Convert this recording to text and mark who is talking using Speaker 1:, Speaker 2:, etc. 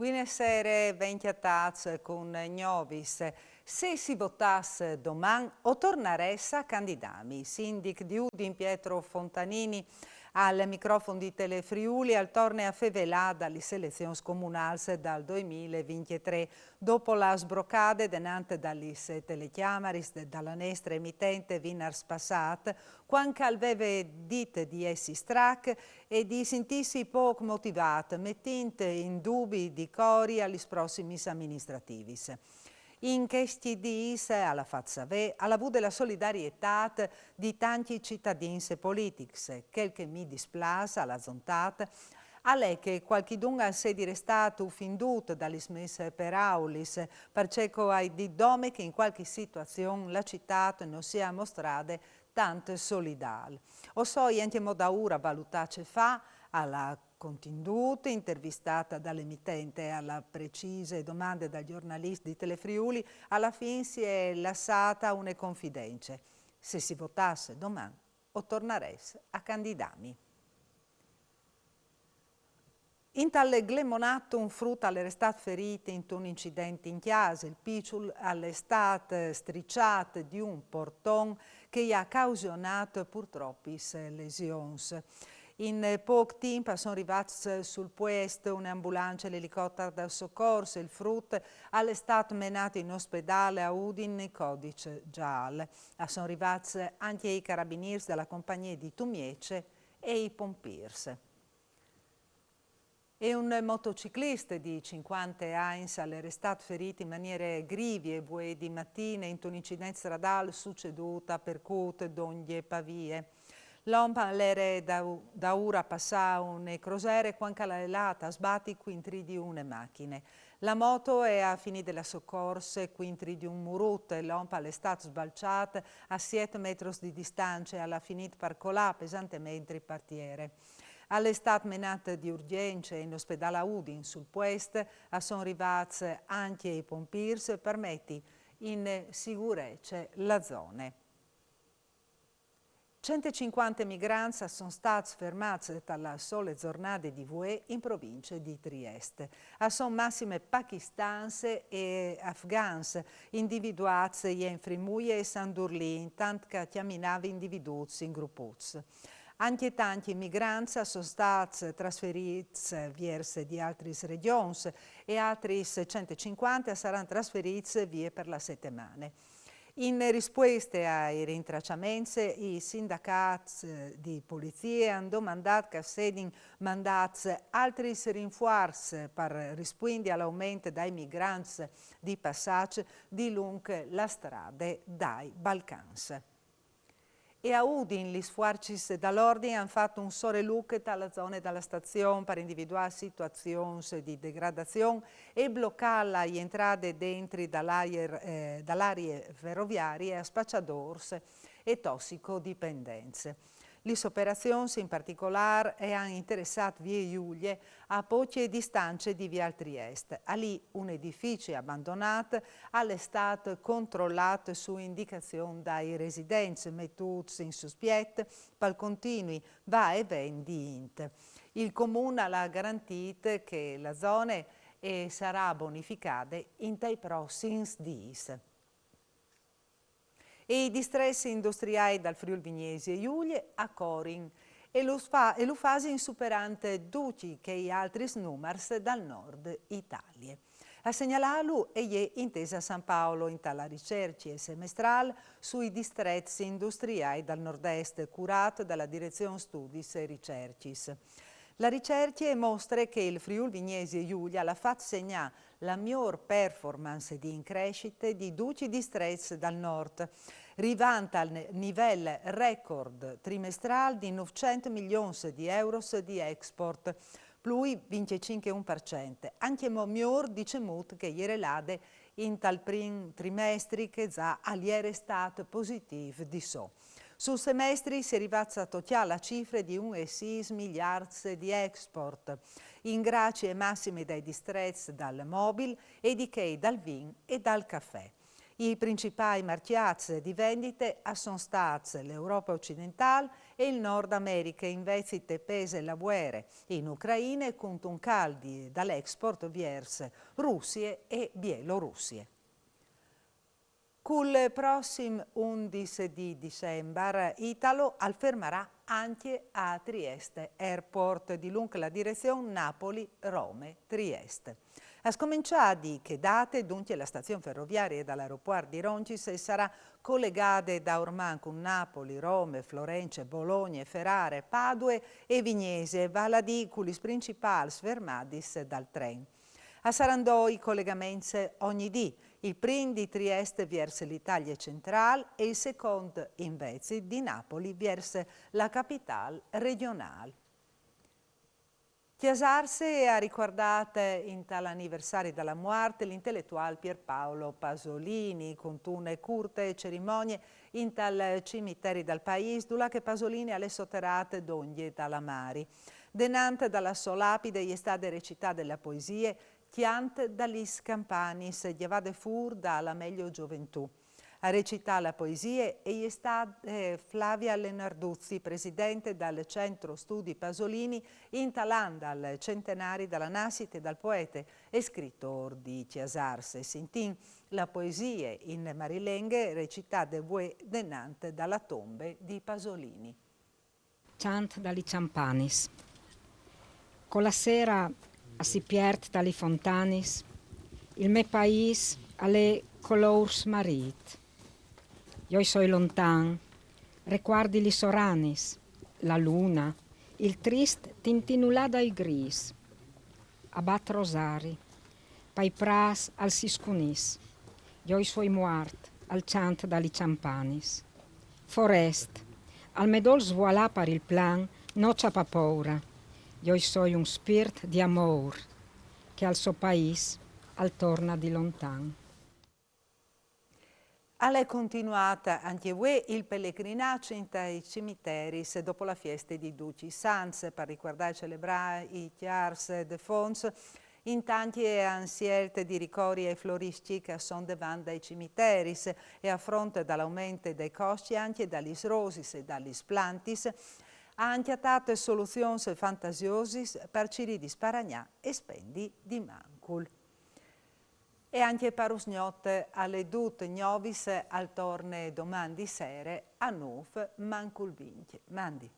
Speaker 1: Buonasera, venchiataz con Gnovis. Se si votasse domani o tornaresse a candidami. Sindic di Udin Pietro Fontanini al microfono di Telefriuli al torne a fevelà dalle selezioni comunali dal 2023. Dopo la sbrocade denante dalle telechiamaris dalla nostra emittente Vinars Passat, quando aveva dite di essi strac e di sentirsi poco motivato, mettente in dubbi di cori agli prossimi amministrativi. In questi dis, alla Fazzavè, alla vu della solidarietà di tanti cittadini e politici, quel che mi displace alla zontata, è che qualchidun si è restato offenduto dalle smesse per aulis, perciò ai di dome che in qualche situazione la città non sia mostrata tanto solidale. O so, anche da ora valutace fa alla contenuto, intervistata dall'emittente alla precise domande dal giornalista di Telefriuli, alla fine si è lasciata una confidenza. Se si votasse domani o torneresse a candidami. In tale glemonato un frutto alle restate ferite in un incidente in chiesa, il picciol alle state stricciate di un portone che ha causionato purtroppo lesioni. In poco tempo sono arrivati sul posto un'ambulanza e l'elicottero del soccorso. Il frutto è stato menato in ospedale a Udine in codice giallo. Sono arrivati anche i carabinieri della compagnia di Tumiece e i pompiers. E un motociclista di 50 anni è stato ferito in maniera grave e di mattina in un'incidente stradale succeduta per Cut, Donghie e Pavie. L'uomo era da ora passato un crociere quando l'ha elata sbatti quintri di una macchina. La moto è a fine della soccorsa quintri di un murotto e l'uomo è stato sbalciato a 7 metri di distanza e alla finita per colà pesantemente il partiere. All'estate menata di urgenza in ospedale a Udin sul posto sono arrivati anche i pompiers per mettere in sicurezza la zona. 150 migranti sono stati fermati dalla sole giornate di VE in provincia di Trieste. Sono massime pakistanse e afghanse individuati in Frimuie e Sandurlì, tanto che camminavano individuati in gruppucci. Anche tanti migranti sono stati trasferiti verso di altre regioni e altri 150 saranno trasferiti via per la settimana. In risposta ai rintracciamenti, i sindacati di polizia hanno domandato che siano mandati altri rinforzi per rispondere all'aumento dei migranti di passaggio di lungo la strada dai Balcani. E a Udin gli sforzi dall'ordine hanno fatto un sorelook alla zona della stazione per individuare situazioni di degradazione e bloccare le entrate dentro dall'area ferroviaria a spacciatori e tossicodipendenze. Le operazioni in particolare hanno interessato via Giulie a poche distanze di via Trieste. Lì un edificio abbandonato è stato controllato su indicazione dai residenti mettuti in sospetto per continui va e ven di Int. Il Comune ha garantito che la zona sarà bonificata in dei prossimi giorni. E i distretti industriali dal Friuli Vignesi e Giulie a Corin e lo fa in superante tutti che gli altri numeri dal nord Italia. A segnalarlo è intesa San Paolo in tale ricerca semestrale sui distretti industriali dal nord-est curato dalla Direzione Studis e Ricercis. La ricerca mostra che il Friuli Vignesi e Giulia ha fatto segnare la miglior performance di crescita di 12 distretti dal nord, arrivando al livello record trimestrale di 900 milioni di euro di export, più 25%, anche miglior di cemut che ieri l'ade in tal primo trimestre che già è stato positivo di so. Sul semestre si è arrivata a toccare la cifra di 1,6 miliardi di export, in grazie massime dai distretti dal mobile e di che dal vin e dal caffè. I principali marciazze di vendite sono stati l'Europa occidentale e il Nord America, invece pese la guerra in Ucraina con un caldi dall'export verso Russia e Bielorussia. Col prossimo 11 di dicembre, Italo affermerà anche a Trieste Airport di lungo la direzione Napoli-Rome-Trieste. A scominciare di che date, dunque, la stazione ferroviaria dall'aeroporto di Roncis sarà collegata da ormai con Napoli, Rome, Florenze, Bologna, Ferrare, Padue e Vignese, vale a dire con le principali fermadis dal treno. Saranno i collegamenti ogni dì, il primo di Trieste verso l'Italia centrale e il secondo invece di Napoli verso la capitale regionale. Chiasarse ha ricordato in tale anniversario della morte l'intellettuale Pierpaolo Pasolini, con una curte cerimonie in tal cimiteri del paese, dove Pasolini alle sotterrate d'ogni dalla mari. Denante dalla sua lapide è stata recitata della poesia Chiant daglis campanis, llevade fur dalla meglio gioventù. A recitare la poesia è stata Flavia Lenarduzzi, presidente del Centro Studi Pasolini, in Talanda al centenario della nascita del poeta e scrittore di Chiasarse. Sintin la poesia in marilenghe recitata denante dalla tombe di Pasolini.
Speaker 2: Chant dagli campanis. Con la sera si piert dalle fontanis, il me país alle colors marit. Io soy lontan, recuardi li soranis, la luna, il trist tintinulà dai gris. Abat rosari, pai pras al siscunis, io soy muart al chant dagli campanis. Forest, al medol svuolà per il plan, no c'ha pa paura. Io soy un spirit di amor, che al suo país al torna di lontan.
Speaker 1: È continuata anche il pellegrinaggio in tai cimiteri dopo la festa di Duci Sans per ricordare e celebrare i Chiars de Fons. In tanti ansielte di ricordi e floristi che sono davanti ai cimiteri e a fronte dell'aumento dei costi anche dagli rosis e dagli plantis ha anche dato soluzioni fantasiose per ciri di sparagnà e spendi di mancul. E anche per usgnotte alle dute gnovis al torne domani sere a Nuf mancul vince. Mandi.